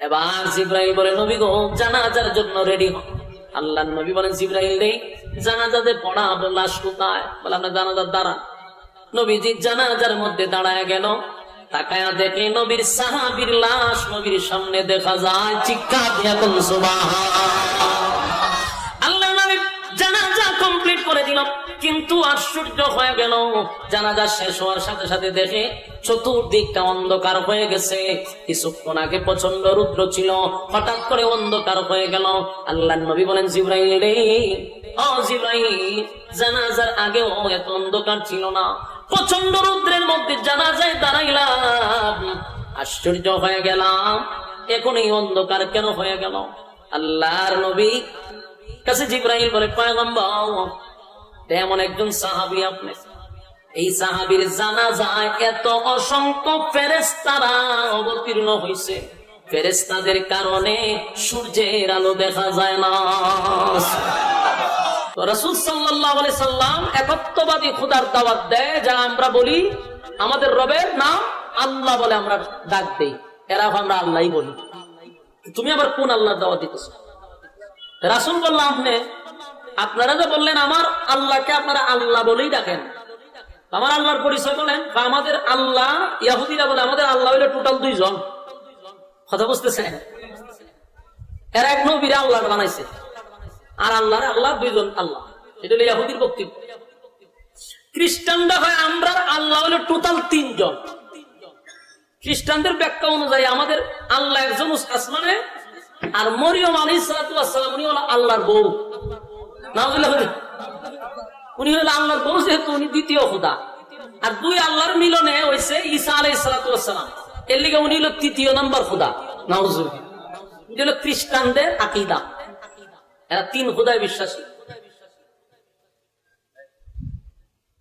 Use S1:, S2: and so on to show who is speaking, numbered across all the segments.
S1: এবার জিবরাইল বলে, নবী গো, জানাজার জন্য রেডি হন। আল্লাহর নবী বলেন, জিবরাইল রে, জানাজাতে পড়া আপনার লাশ কোথায়? বলে, আপনার জানাজার দ্বারা। নবীজি জানাজার মধ্যে দাঁড়ায় গেল, তাকায়া দেখে নবীর সাহাবীর লাশ নবীর সামনে দেখা যায়। চিৎকার দিয়া কোন সুবহানাল্লাহ। আল্লাহর নবী জানাজা কমপ্লিট করে দিল, কিন্তু আশ্চর্য হয়ে গেল, জানাজা শেষ হওয়ার সাথে সাথে দেখে চতুর্দিকটা অন্ধকার হয়ে গেছে। কিছুক্ষণ আগে প্রচন্ড রুদ্র ছিল, হঠাৎ করে অন্ধকার হয়ে গেল। আল্লাহর নবী বলেন, জিবরাইল রে, ও জিবরাইল, জানাজার আগেও এত অন্ধকার ছিল না, প্রচন্ড রুদ্রের মধ্যে জানাজায় দাঁড়াইলাম, আশ্চর্য হয়ে গেলাম, এখন এই অন্ধকার কেন হয়ে গেল? আল্লাহর নবী কাছে জিবরাইল বলে, পয়গম্বর, এমন একজন সাহাবী আপনি, এই সাহাবীর জানাজায় এত অসংখ্য ফেরেশতারা অবতীর্ণ হয়েছে, ফেরেশতাদের কারণে সূর্যের আলো দেখা যায় না। রাসূল সাল্লাল্লাহু আলাইহি সাল্লাম একত্ববাদী খোদার দাওয়াত দেয়, যা আমরা বলি আমাদের রবের নাম আল্লাহ বলে আমরা ডাক দেই, এরা আমরা আল্লাহই বলি। তুমি আবার কোন আল্লাহর দাওয়াত দিতেছো? রাসূল বললাম, আপনারা যে বললেন আমার আল্লাহকে আপনারা আল্লাহ বলেই ডাকেন, আমার আল্লাহর পরিচয় বলেন। আমাদের আল্লাহ, ইহুদিরা বলে আমাদের আল্লাহ হইলো টোটাল 2 জন। কথা বুঝতেছেন? এরা এক নবীরে আল্লাহ বানাইছে, আর আল্লাহ 2 জন আল্লাহ, এটা হলো ইহুদির বক্তব্য। খ্রিস্টানরা হয় আমরা আল্লাহ হলো টোটাল 3 জন। খ্রিস্টানদের ব্যাখ্যা অনুযায়ী আমাদের আল্লাহ একজন আসমানে, আর মরিয়ম আলাইহিস সালাতু ওয়াস সালাম উনি হলো আল্লাহর বউ। নাউজুবিল্লাহ, উনি হলো আল্লাহর বউ, যেহেতু উনি দ্বিতীয় খোদা। আর 2 আল্লাহর মিলনে হইছে ঈসা আলাইহিস সালাতু ওয়াস সালাম, এর লিগে উনি হলো 3য় নাম্বার খোদা। নাউজুবিল্লাহ, এটা হলো খ্রিস্টানদের আকীদা, এরা 3 খোদায় বিশ্বাসী।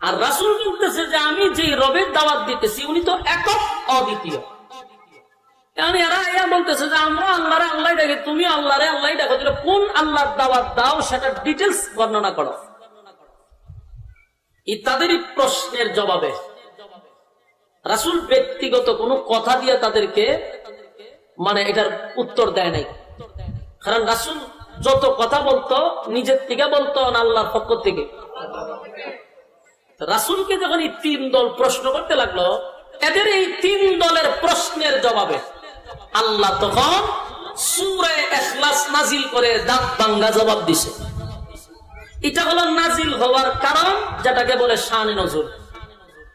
S1: আর রাসূল বলতেছে যে আমি যে রবের দাওয়াত দিতেছি উনি তো একক, অদ্বিতীয়। এরা বলতেছে যে আমরা আল্লাহরে আল্লাহ ডাকি, তুমি আল্লাহরে আল্লাহ ডাকো, কোন আল্লাহর দাওয়াত দাও সেটা ডিটেলস বর্ণনা করো। তাদেরই প্রশ্নের জবাবে রাসূল ব্যক্তিগত কোন কথা দিয়ে তাদেরকে এটার উত্তর দেয় নাই। কারণ রাসূল যত কথা বলতো নিজের থেকে বলতো না আল্লাহর পক্ষ থেকে। রাসূলকে যখন এই 3 দল প্রশ্ন করতে লাগলো, এদের এই 3 দলের প্রশ্নের জবাবে আল্লাহ তখন সূরা ইখলাস নাজিল করে দাঁত ভাঙ্গা জবাব দিছে। এটা হলো নাজিল হওয়ার কারণ, যেটাকে বলে শানে নজুল।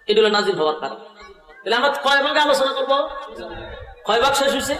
S1: এটা হলো নাজিল হওয়ার কারণ। তাহলে আমরা কয় ভাগে আলোচনা করবো? কয় ভাগ শেষ হয়েছে?